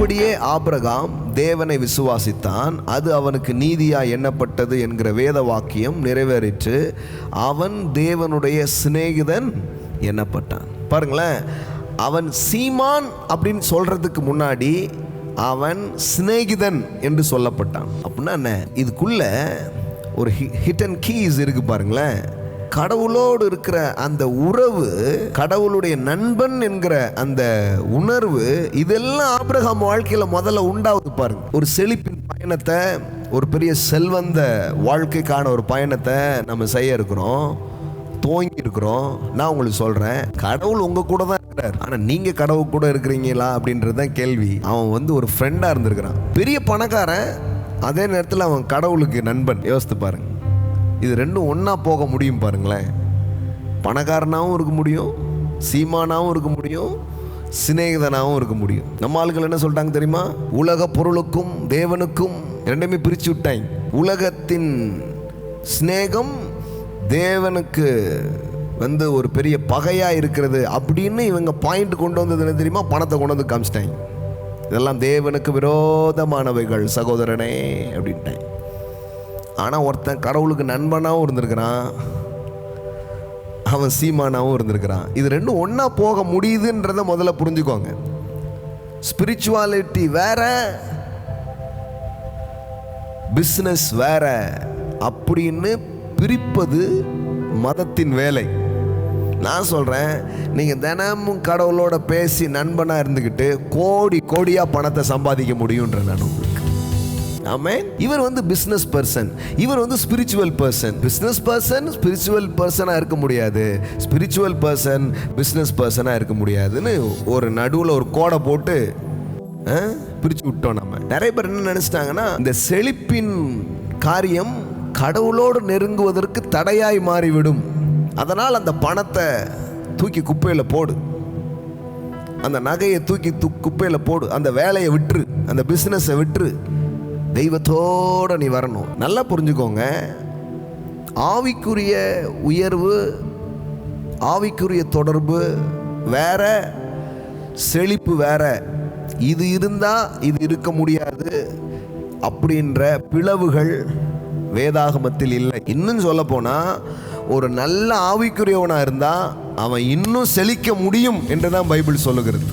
அப்படியே ஆபிரகாம் தேவனை விசுவாசித்தான், அது அவனுக்கு நீதியாய் எண்ணப்பட்டது என்கிற வேத வாக்கியம் நிறைவேறிற்று. அவன் தேவனுடைய சிநேகிதன் எண்ணப்பட்டான். பாருங்களேன், அவன் சீமான் அப்படின்னு சொல்றதுக்கு முன்னாடி அவன் சிநேகிதன் என்று சொல்லப்பட்டான். அப்படின்னா என்ன? இதுக்குள்ள ஒரு ஹிடன் கீஸ் இருக்கு பாருங்களேன். கடவுளோடு இருக்கிற அந்த உறவு, கடவுளுடைய நண்பன் என்கிற அந்த உணர்வு, இதெல்லாம் ஆபிரகாம் வாழ்க்கையில முதல்ல உண்டாகுது பாருங்க. ஒரு செழிப்பின் பயணத்தை, ஒரு பெரிய செல்வந்த வாழ்க்கைக்கான ஒரு பயணத்தை நம்ம செய்ய இருக்கிறோம், துவங்கி இருக்கிறோம். நான் உங்களுக்கு சொல்றேன், கடவுள் உங்க கூட தான் இருக்கிறார். ஆனா நீங்க கடவுள் கூட இருக்கிறீங்களா அப்படின்றது தான் கேள்வி. அவன் ஒரு ஃப்ரெண்டா இருந்திருக்கிறான், பெரிய பணக்காரன், அதே நேரத்தில் அவன் கடவுளுக்கு நண்பன். யோசித்து பாருங்க, இது ரெண்டும் ஒன்றா போக முடியும் பாருங்களேன். பணக்காரனாகவும் இருக்க முடியும், சீமானாகவும் இருக்க முடியும், சிநேகிதனாகவும் இருக்க முடியும். நம்ம ஆளுகள் என்ன சொல்லிட்டாங்க தெரியுமா? உலக பொருளுக்கும் தேவனுக்கும் ரெண்டுமே பிரித்து விட்டாங்க. உலகத்தின் சிநேகம் தேவனுக்கு ஒரு பெரிய பகையாக இருக்கிறது அப்படின்னு இவங்க பாயிண்ட் கொண்டு வந்தது என்ன தெரியுமா? பணத்தை கொண்டு வந்து காமிச்சிட்டாங்க. இதெல்லாம் தேவனுக்கு விரோதமானவைகள் சகோதரனே அப்படின்ட்டாங்க. ஆனால் ஒருத்தன் கடவுளுக்கு நண்பனாகவும் இருந்திருக்கிறான், அவன் சீமானாகவும் இருந்திருக்கிறான். இது ரெண்டும் ஒன்றா போக முடியுதுன்றதை முதல்ல புரிஞ்சுக்கோங்க. ஸ்பிரிச்சுவாலிட்டி வேற, பிஸ்னஸ் வேற அப்படின்னு பிரிப்பது மதத்தின் வேலை. நான் சொல்கிறேன், நீங்கள் தினமும் கடவுளோட பேசி நண்பனாக இருந்துக்கிட்டு கோடி கோடியாக பணத்தை சம்பாதிக்க முடியுன்ற நான் உங்களுக்கு. ஆமென். இவர் பிசினஸ் பர்சன், இவர் spiritual person. Business person spiritual பர்சனாக இருக்க முடியாது, ஸ்பிரிச்சுவல் பர்சன் பிசினஸ் பர்சனாக இருக்க முடியாதுன்னு ஒரு நடுவில் ஒரு கோடை போட்டு பிரித்து விட்டோம். நம்ம நிறைய பேர் என்ன நினச்சிட்டாங்கன்னா, இந்த செழிப்பின் காரியம் கடவுளோடு நெருங்குவதற்கு தடையாய் மாறிவிடும், அதனால் அந்த பணத்தை தூக்கி குப்பையில் போடு, அந்த நகையை தூக்கி குப்பையில் போடு, அந்த வேலையை விட்டுரு, அந்த பிஸ்னஸை விட்டுரு, தெய்வத்தோடு நீ வரணும். நல்லா புரிஞ்சுக்கோங்க, ஆவிக்குரிய உயர்வு, ஆவிக்குரிய தொடர்பு வேற, செழிப்பு வேற. இது இருந்தால் இது இருக்க முடியாது அப்படின்ற பிளவுகள் வேதாகமத்தில் இல்லை. இன்னும் சொல்ல போனால், ஒரு நல்ல ஆவிக்குரியவனாக இருந்தால் அவன் இன்னும் செழிக்க முடியும் என்றுதான் பைபிள் சொல்லுகிறது.